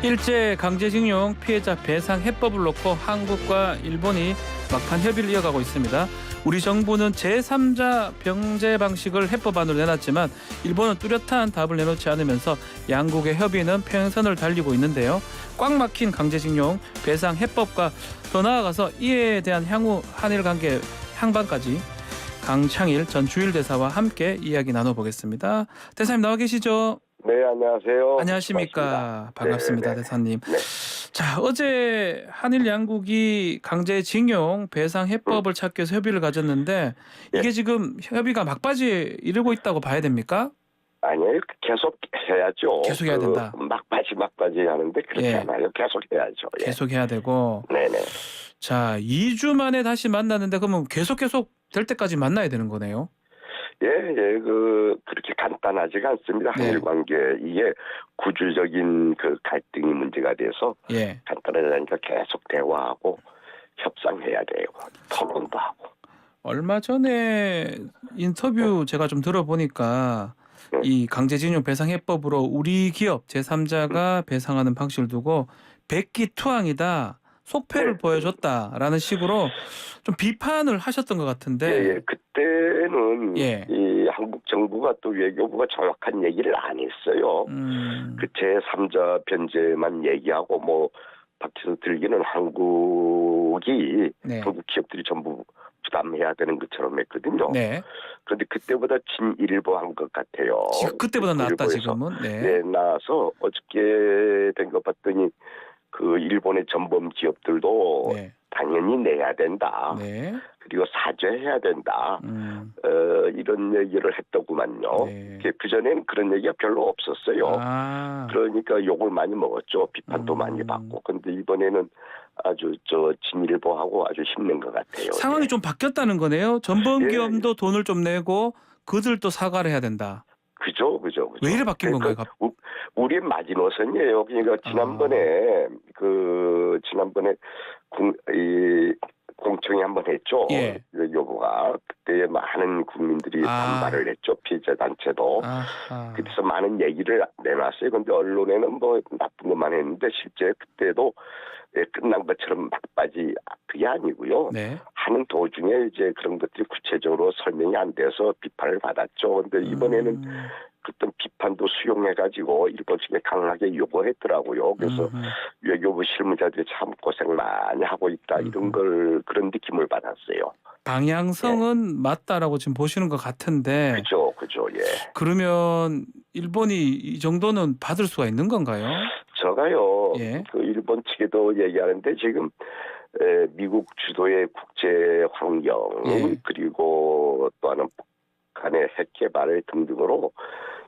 일제 강제징용 피해자 배상 해법을 놓고 한국과 일본이 막판 협의를 이어가고 있습니다. 우리 정부는 제3자 병제 방식을 해법안으로 내놨지만 일본은 뚜렷한 답을 내놓지 않으면서 양국의 협의는 평행선을 달리고 있는데요. 꽉 막힌 강제징용 배상 해법과 더 나아가서 이에 대한 향후 한일 관계 향방까지 강창일 전 주일대사와 함께 이야기 나눠보겠습니다. 대사님 나와 계시죠? 네, 안녕하세요. 안녕하십니까. 반갑습니다, 네, 대사님. 네. 자, 어제 한일 양국이 강제징용 배상 해법을 찾기 위해서 협의를 가졌는데 이게 지금 협의가 막바지에 이르고 있다고 봐야 됩니까? 아니에요. 계속 해야죠. 계속 해야 된다. 막바지 하는데 그렇게 안 해요. 계속 해야죠. 예. 계속 해야 되고. 네네. 자, 2주 만에 다시 만났는데 그러면 계속 될 때까지 만나야 되는 거네요. 예, 그렇게 간단하지가 않습니다. 네. 한일 관계 이게 구조적인 그 갈등이 문제가 돼서 예. 간단하다니까 계속 대화하고 협상해야 돼요. 토론도 하고. 얼마 전에 인터뷰 제가 좀 들어보니까 이 강제징용 배상 해법으로 우리 기업 제3자가 배상하는 방식을 두고 백기투항이다. 속패를 보여줬다라는 식으로 좀 비판을 하셨던 것 같은데. 예, 그때는 예. 이 한국 정부가 또 외교부가 정확한 얘기를 안 했어요. 그 제3자 변제만 얘기하고 뭐 밖에서 들기는 한국이 네. 한국 기업들이 전부 부담해야 되는 것처럼 했거든요. 네. 그런데 그때보다 진일보한 것 같아요. 그때보다 낫다 일보에서. 지금은. 네, 네. 나와서 어저께 된 거 봤더니 그 일본의 전범 기업들도 네. 당연히 내야 된다. 네. 그리고 사죄해야 된다. 이런 얘기를 했더구만요. 네. 그전에는 그런 얘기가 별로 없었어요. 아. 그러니까 욕을 많이 먹었죠. 비판도 많이 받고. 근데 이번에는 아주 진일보하고 아주 힘낸 것 같아요. 상황이 예. 좀 바뀌었다는 거네요. 전범 예. 기업도 돈을 좀 내고 그들도 사과를 해야 된다. 그죠. 왜 이래 바뀐 건가요? 우리 마지노선이에요. 그러니까 지난번에 공청회 한번 했죠. 예. 여보가 그때 많은 국민들이 반발을 했죠. 피해자 단체도. 그래서 많은 얘기를 내놨어요. 그런데 언론에는 뭐 나쁜 것만 했는데 실제 그때도 끝난 것처럼 막바지 그게 아니고요. 네. 하는 도중에 이제 그런 것들이 구체적으로 설명이 안 돼서 비판을 받았죠. 그런데 이번에는 그때 비판도 수용해가지고 일본 측에 강하게 요구했더라고요. 그래서 외교부 실무자들이 참 고생 많이 하고 있다 이런 그런 느낌을 받았어요. 방향성은 맞다라고 지금 보시는 것 같은데. 그죠, 예. 그러면 일본이 이 정도는 받을 수가 있는 건가요? 제가요, 예. 그 일본 측에도 얘기하는데 지금 미국 주도의 국제 환경 그리고 또 하나는 북한의 핵 개발 등등으로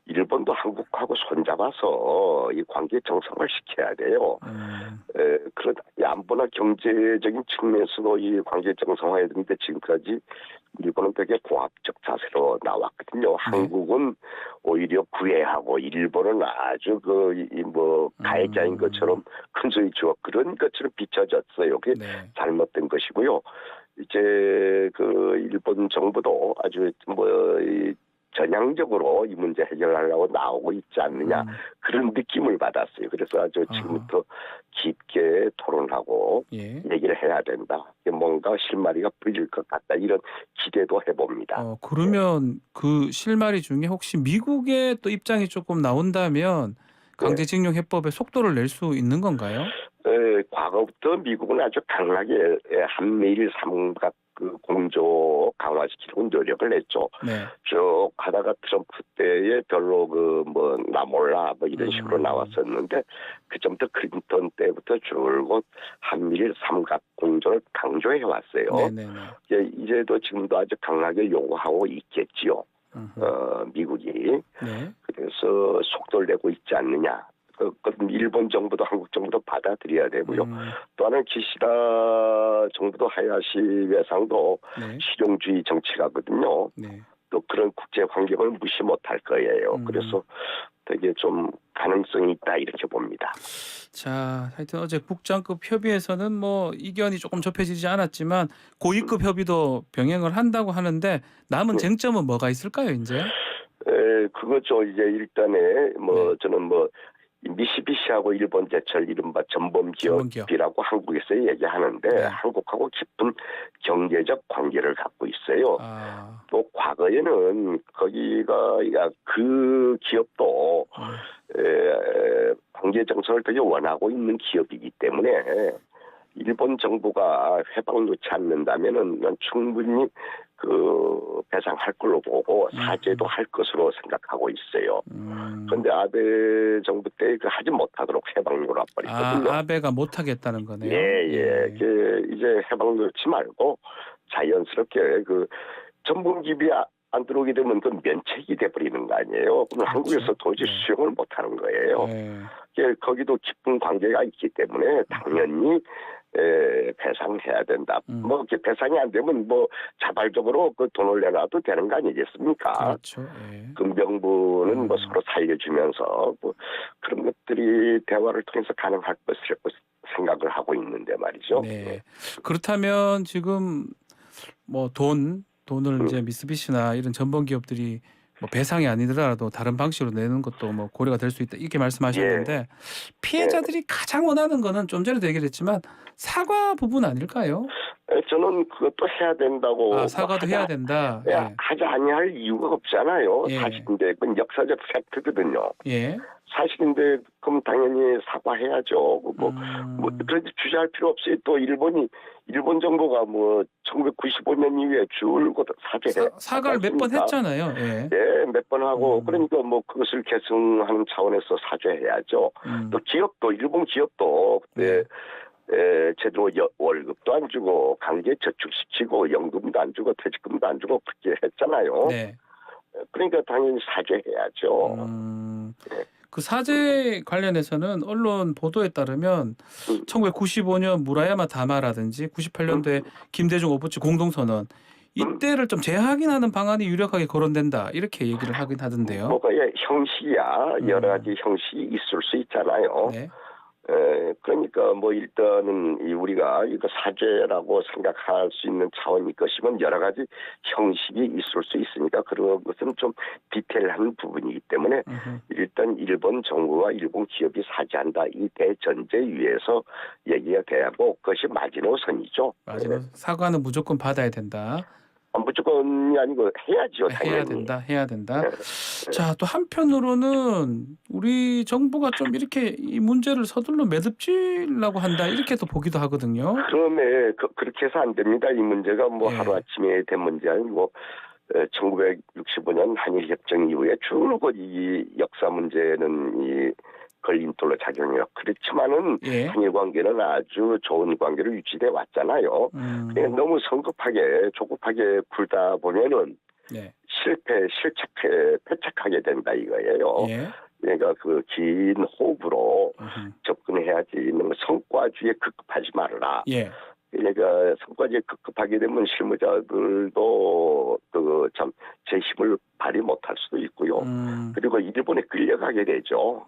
일본도 한국하고 손잡아서 이 관계 정상화 시켜야 돼요. 그런 안보나 경제적인 측면에서도 이 관계 정상화해야 되는데 지금까지 일본은 되게 고압적 자세로 나왔거든요. 한국은 오히려 구애하고 일본은 아주 가해자인 것처럼 큰 소리 주어 그런 것처럼 비춰졌어요. 그게 잘못된 것이고요. 이제 그 일본 정부도 아주 전향적으로 이 문제 해결하려고 나오고 있지 않느냐 그런 느낌을 받았어요. 그래서 아주 지금부터 깊게 토론하고 얘기를 해야 된다. 뭔가 실마리가 풀릴 것 같다. 이런 기대도 해봅니다. 그러면 그 실마리 중에 혹시 미국의 또 입장이 조금 나온다면 강제징용 해법에 속도를 낼 수 있는 건가요? 과거부터 미국은 아주 강하게 한미일 삼각 공조 강화시키려고 노력을 했죠. 네. 쭉 하다가 트럼프 때에 별로 나 몰라 이런 식으로 나왔었는데 그 전부터 클린턴 때부터 줄곧 한미일 삼각 공조를 강조해 왔어요. 이제도 지금도 아주 강하게 요구하고 있겠지요. 미국이. 그래서 속도를 내고 있지 않느냐. 일본 정부도 한국 정부도 받아들여야 되고요. 또 하나는 기시다 정부도 하야시 외상도 실용주의 정치가거든요. 또 그런 국제 환경을 무시 못할 거예요. 그래서 되게 좀 가능성이 있다 이렇게 봅니다. 자, 하여튼 어제 국장급 협의에서는 이견이 조금 좁혀지지 않았지만 고위급 협의도 병행을 한다고 하는데 남은 쟁점은 뭐가 있을까요, 이제? 그거죠. 이제 일단에 저는 이 미쓰비시하고 일본 제철 이른바 전범기업. 전범기업이라고 한국에서 얘기하는데 네. 한국하고 깊은 경제적 관계를 갖고 있어요. 아, 또 과거에는 거기가 그 기업도 경제 정책을 되게 원하고 있는 기업이기 때문에 일본 정부가 회방 놓지 않는다면은 충분히 그 배상할 걸로 보고 사죄도 할 것으로 생각하고 있어요. 그런데 아베 정부 때 그 하지 못하도록 해방 놓아버리거든요. 아베가 못하겠다는 거네요. 예. 이제 해방 놓지 말고 자연스럽게 그 전범기업이 안 들어오게 되면 그 면책이 돼버리는 거 아니에요. 그럼 한국에서 도저히 네. 수용을 못하는 거예요. 네. 거기도 깊은 관계가 있기 때문에 당연히 배상해야 된다. 뭐 이렇게 배상이 안 되면 뭐 자발적으로 그 돈을 내놔도 되는 거 아니겠습니까? 그렇죠. 예. 금병부는 뭐 서로 살려주면서 뭐 그런 것들이 대화를 통해서 가능할 것이라고 생각을 하고 있는데 말이죠. 네. 그렇다면 지금 뭐 돈을 이제 미쓰비시나 이런 전범 기업들이 뭐 배상이 아니더라도 다른 방식으로 내는 것도 뭐 고려가 될 수 있다 이렇게 말씀하셨는데 피해자들이 가장 원하는 거는 좀 전에도 얘기를 했지만 사과 부분 아닐까요? 저는 그것도 해야 된다고. 사과도 해야 된다. 예. 하지 아니할 이유가 없잖아요. 예. 사실인데 그건 역사적 팩트거든요. 예. 사실인데 그럼 당연히 사과해야죠. 뭐 그런지 주저할 필요 없이 또 일본 정부가 뭐 1995년 이후에 줄곧 사과를 몇 번 했잖아요. 예. 네, 몇 번 하고 그러니까 뭐 그것을 계승하는 차원에서 사죄해야죠. 또 기업도 일본 기업도 그때 제대로 월급도 안 주고 강제 저축시키고 연금도 안 주고 퇴직금도 안 주고 그렇게 했잖아요. 네. 그러니까 당연히 사죄해야죠. 그 사죄 관련해서는 언론 보도에 따르면 1995년 무라야마 다마라든지 98년도에 김대중 오부치 공동선언 이때를 좀 재확인하는 방안이 유력하게 거론된다 이렇게 얘기를 하긴 하던데요. 뭐가 형식이야 여러 가지 형식이 있을 수 있잖아요. 네. 그러니까 뭐 일단은 우리가 이거 사죄라고 생각할 수 있는 차원일 것이면 여러 가지 형식이 있을 수 있으니까 그런 것은 좀 디테일한 부분이기 때문에 일단 일본 정부와 일본 기업이 사죄한다 이 대전제 위에서 얘기가 돼야고 그것이 마지노선이죠. 마지막 사과는 무조건 받아야 된다. 무조건이 아니고 해야죠. 당연히. 해야 된다. 자, 또 한편으로는 우리 정부가 좀 이렇게 이 문제를 서둘러 매듭지려고 한다 이렇게 또 보기도 하거든요. 그러면 그렇게 해서 안 됩니다. 이 문제가 뭐 하루아침에 된 문제 아니고 1965년 한일협정 이후에 줄곧 이 역사 문제는 이 걸림돌로 작용해요. 그렇지만은 한일 관계는 아주 좋은 관계로 유지돼 왔잖아요. 그러니까 너무 성급하게 조급하게 굴다 보면은 패착하게 된다 이거예요. 그러니까 그 긴 호흡으로 접근해야지 성과주의에 급급하지 말라. 그러니까 성과주의에 급급하게 되면 실무자들도 그 참 제 힘을 발휘 못할 수도 있고요. 그리고 일본에 끌려가게 되죠.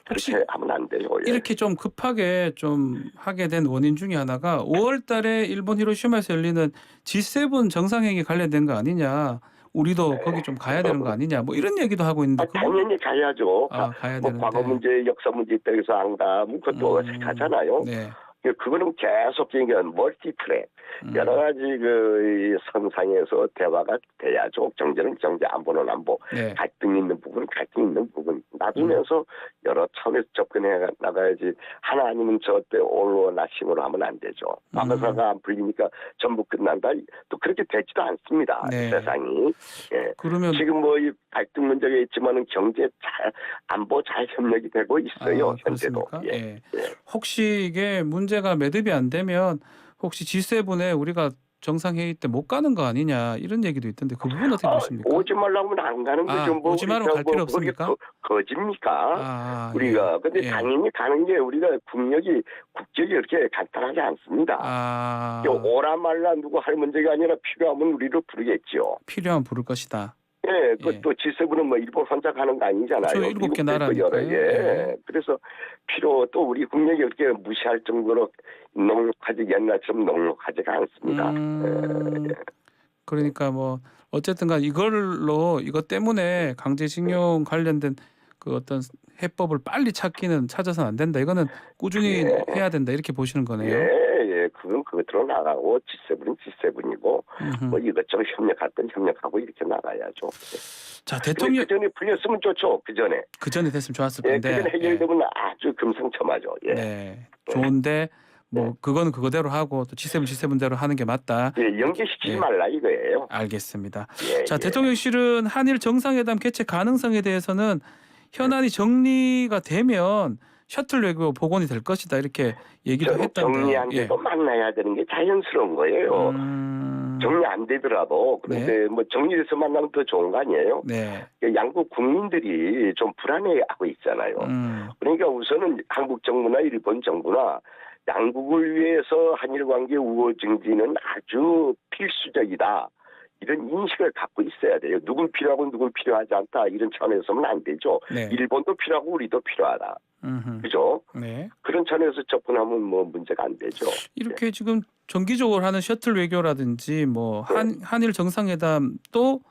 그렇게 하면 안 돼요. 이렇게 좀 급하게 좀 하게 된 원인 중에 하나가 5월 달에 일본 히로시마에서 열리는 G7 정상회의에 관련된 거 아니냐. 우리도 거기 좀 가야 되는 거 아니냐. 뭐 이런 얘기도 하고 있는데. 당연히 가야죠. 가야 뭐 되는데. 과거 문제, 역사 문제 있다 해서 안 가면 그것도 어색하잖아요. 그거는 계속 멀티트랙 여러 가지 그 선상에서 대화가 돼야죠. 경제는 경제, 안보는 안보, 갈등 있는 부분, 갈등 있는 부분 놔두면서 여러 차원에서 접근해 나가야지. 하나 아니면 저때 올로 나심으로 하면 안 되죠. 마마사가 안 풀리니까 전부 끝난다. 또 그렇게 되지도 않습니다. 세상이. 그러면 지금 뭐 이 갈등 문제가 있지만은 경제 안보 잘 협력이 되고 있어요. 현재도. 혹시 이게 문제가 매듭이 안 되면 혹시 G7에 우리가 정상회의 때 못 가는 거 아니냐 이런 얘기도 있던데 그 부분 어떻게 보십니까? 오지 말라고 하면 안 가는 거죠. 뭐 오지 말라고 갈 필요 없습니까? 거짓입니까? 우리가. 근데 당연히 가는 게 우리가 국력이 국적이 그렇게 간단하지 않습니다. 오라 말라 누구 할 문제가 아니라 필요하면 우리를 부르겠죠. 필요하면 부를 것이다. 또 G7은 뭐 일본 혼자 가는 거 아니잖아요. 저 7개 나라니까요. 그래서 또 우리 국력이 그렇게 무시할 정도로 넉넉하지 옛날처럼 넉넉하지가 않습니다. 그러니까 뭐 어쨌든간 이것 때문에 강제징용 관련된 그 어떤 해법을 빨리 찾아서는 안 된다. 이거는 꾸준히 예. 해야 된다. 이렇게 보시는 거네요. 예. 그건 그것대로 나가고 G7은 G7이고 음흠. 뭐 이것저것 협력할 건 협력하고 이렇게 나가야죠. 자, 근데 대통령 그 전에 풀렸으면 좋죠. 그 전에. 그 전에 됐으면 좋았을 예, 건데. 그 전에 해결되면 아주 금상첨화죠. 예. 네. 좋은데 뭐 그거는 그거대로 하고 또 G7대로 하는 게 맞다. 예, 연계시키지 예. 말라 이거예요. 알겠습니다. 예, 자, 예. 대통령실은 한일 정상회담 개최 가능성에 대해서는 현안이 정리가 되면 셔틀 외교 복원이 될 것이다 이렇게 얘기도 했던데. 정리 안 돼도 만나야 되는 게 자연스러운 거예요. 정리 안 되더라도 그런데 뭐 정리돼서 만나면 더 좋은 거 아니에요? 네. 양국 국민들이 좀 불안해하고 있잖아요. 그러니까 우선은 한국 정부나 일본 정부나 양국을 위해서 한일 관계 우호 증진은 아주 필수적이다. 이런 인식을 갖고 있어야 돼요. 누군 필요하고 누군 필요하지 않다. 이런 차원에서는 안 되죠. 네. 일본도 필요하고 우리도 필요하다. 그죠? 네. 그런 차원에서 접근하면 뭐 문제가 안 되죠. 이렇게 지금 정기적으로 하는 셔틀 외교라든지 뭐 한일 정상회담도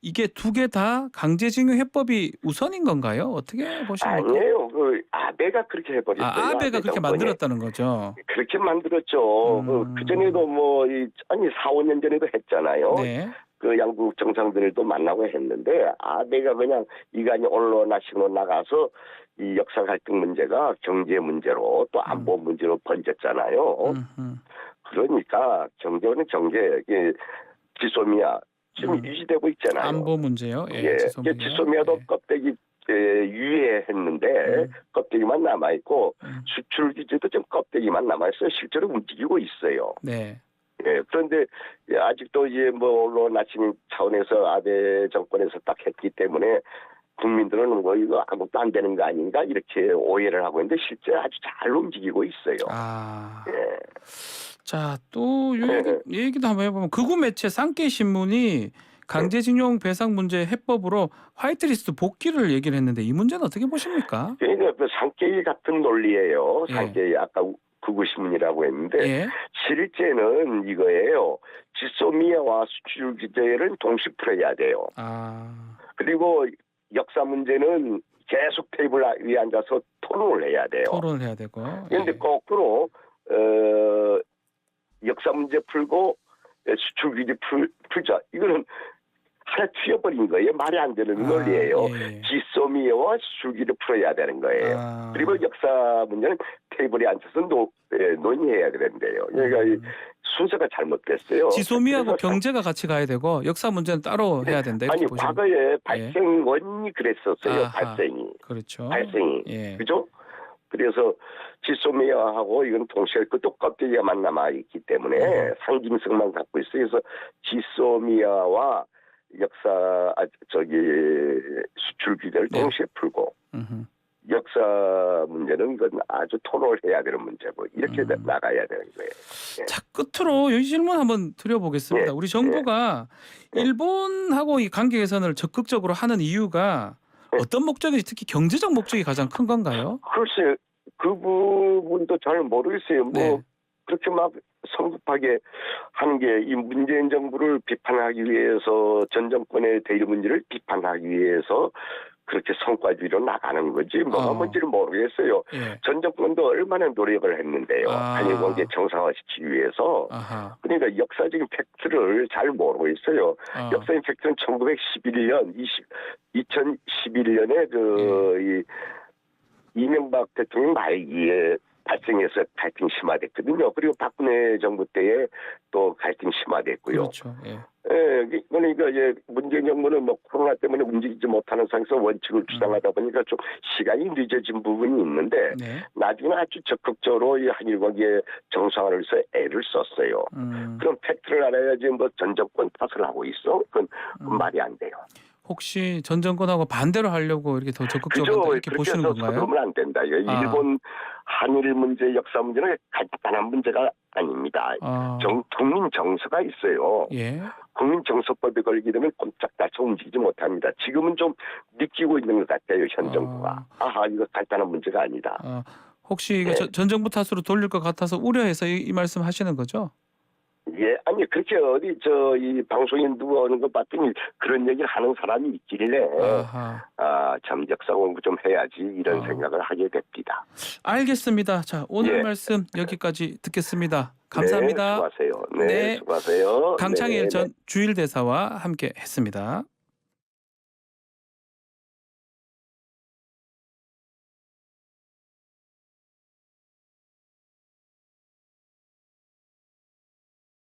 이게 두 개 다 강제징용 해법이 우선인 건가요? 어떻게 보십니까? 아니에요. 그 아베가 그렇게 해버렸어요. 아베가 그렇게 정권이. 만들었다는 거죠. 그렇게 만들었죠. 그 전에도 뭐 4, 5년 전에도 했잖아요. 네. 그 양국 정상들도 만나고 했는데 아베가 그냥 이간이 언론이나 신문 나가서 이 역사 갈등 문제가 경제 문제로 또 안보 문제로 번졌잖아요. 그러니까 경제는 경제, 지소미아 지금 유지되고 있잖아요. 안보 문제요. 예, 지소미아도 예. 껍데기 유예했는데 껍데기만 남아 있고 수출 규제도 좀 껍데기만 남아 있어요. 실제로 움직이고 있어요. 네. 예, 그런데 아직도 이제 뭐 언론 아침 차원에서 아베 정권에서 딱 했기 때문에 국민들은 뭐 이거 아무것도 안 되는 거 아닌가 이렇게 오해를 하고 있는데 실제 아주 잘 움직이고 있어요. 예. 자, 또 얘기도 한번 해보면 극우 매체 쌍케이 신문이 강제징용 배상 문제 해법으로 화이트리스트 복귀를 얘기를 했는데 이 문제는 어떻게 보십니까? 그러니까 그 상케이 같은 논리예요. 상케이 아까 극우신문이라고 했는데 실제는 이거예요. 지소미아와 수출 규제를 동시 풀어야 돼요. 그리고 역사 문제는 계속 테이블 위에 앉아서 토론을 해야 돼요. 토론을 해야 되고. 그런데 거꾸로 역사 문제 풀고 수출 규제 풀자. 이거는 하나 튀어버린 거예요. 말이 안 되는 논리예요. 지소미아와 수출 규제를 풀어야 되는 거예요. 그리고 역사 문제는 테이블에 앉아서 논의해야 되는데요. 그러니까 순서가 잘못됐어요. 지소미아하고 경제가 같이 가야 되고 역사 문제는 따로 해야 된다. 아니 과거에 발생원이 그랬었어요. 발생이. 그렇죠. 발생이. 그죠? 그래서 지소미아하고 이건 동시에 그또 껍데기만 남아있기 때문에 상징성만 갖고 있어요. 그래서 지소미아와 역사 수출 규제를 동시에 풀고 역사 문제는 그건 아주 토론을 해야 되는 문제고 이렇게 나가야 되는 거예요. 예. 자, 끝으로 이 질문 한번 드려보겠습니다. 우리 정부가 일본하고 이 관계 개선을 적극적으로 하는 이유가 어떤 목적인지 특히 경제적 목적이 가장 큰 건가요? 글쎄요. 그 부분도 잘 모르겠어요. 뭐 그렇게 막 성급하게 하는 게 이 문재인 정부를 비판하기 위해서 전 정권의 대일 문제를 비판하기 위해서 그렇게 성과주의로 나가는 거지 뭐가 뭔지를 모르겠어요. 전 정권도 얼마나 노력을 했는데요. 한일 관계 정상화시키기 위해서. 그러니까 역사적인 팩트를 잘 모르고 있어요. 역사적인 팩트는 1911년, 2011년에 이명박 대통령 말기에 발생해서 갈등이 심화됐거든요. 그리고 박근혜 정부 때에 또 갈등이 심화됐고요. 그렇죠. 그러니까 이제 문재인 정부는 뭐 코로나 때문에 움직이지 못하는 상황에서 원칙을 주장하다 보니까 좀 시간이 늦어진 부분이 있는데 나중에 아주 적극적으로 이 한일 관계 정상화를 위해서 애를 썼어요. 그럼 팩트를 알아야지 뭐 전 정권 탓을 하고 있어? 그건 말이 안 돼요. 혹시 전 정권하고 반대로 하려고 이렇게 더 적극적으로 한다, 이렇게 보시는 건가요? 그러면 안 된다. 일본 한일 문제, 역사 문제는 간단한 문제가 아닙니다. 국민 정서가 있어요. 국민 정서법에 걸리게 되면 꼼짝 달싹 움직이지 못합니다. 지금은 좀 느끼고 있는 것 같아요. 현 정부가. 이거 간단한 문제가 아니다. 혹시 이거 전 정부 탓으로 돌릴 것 같아서 우려해서 이 말씀 하시는 거죠? 예, 아니 그렇게 어디 이 방송인 누구 하는 거 봤더니 그런 얘기를 하는 사람이 있길래 아하. 잠적상 공부 좀 해야지 이런 아. 생각을 하게 됩니다. 알겠습니다. 자, 오늘 예. 말씀 여기까지 듣겠습니다. 감사합니다. 네, 수고하세요. 네, 네. 수고하세요. 강창일 네, 전 네. 주일대사와 함께 했습니다.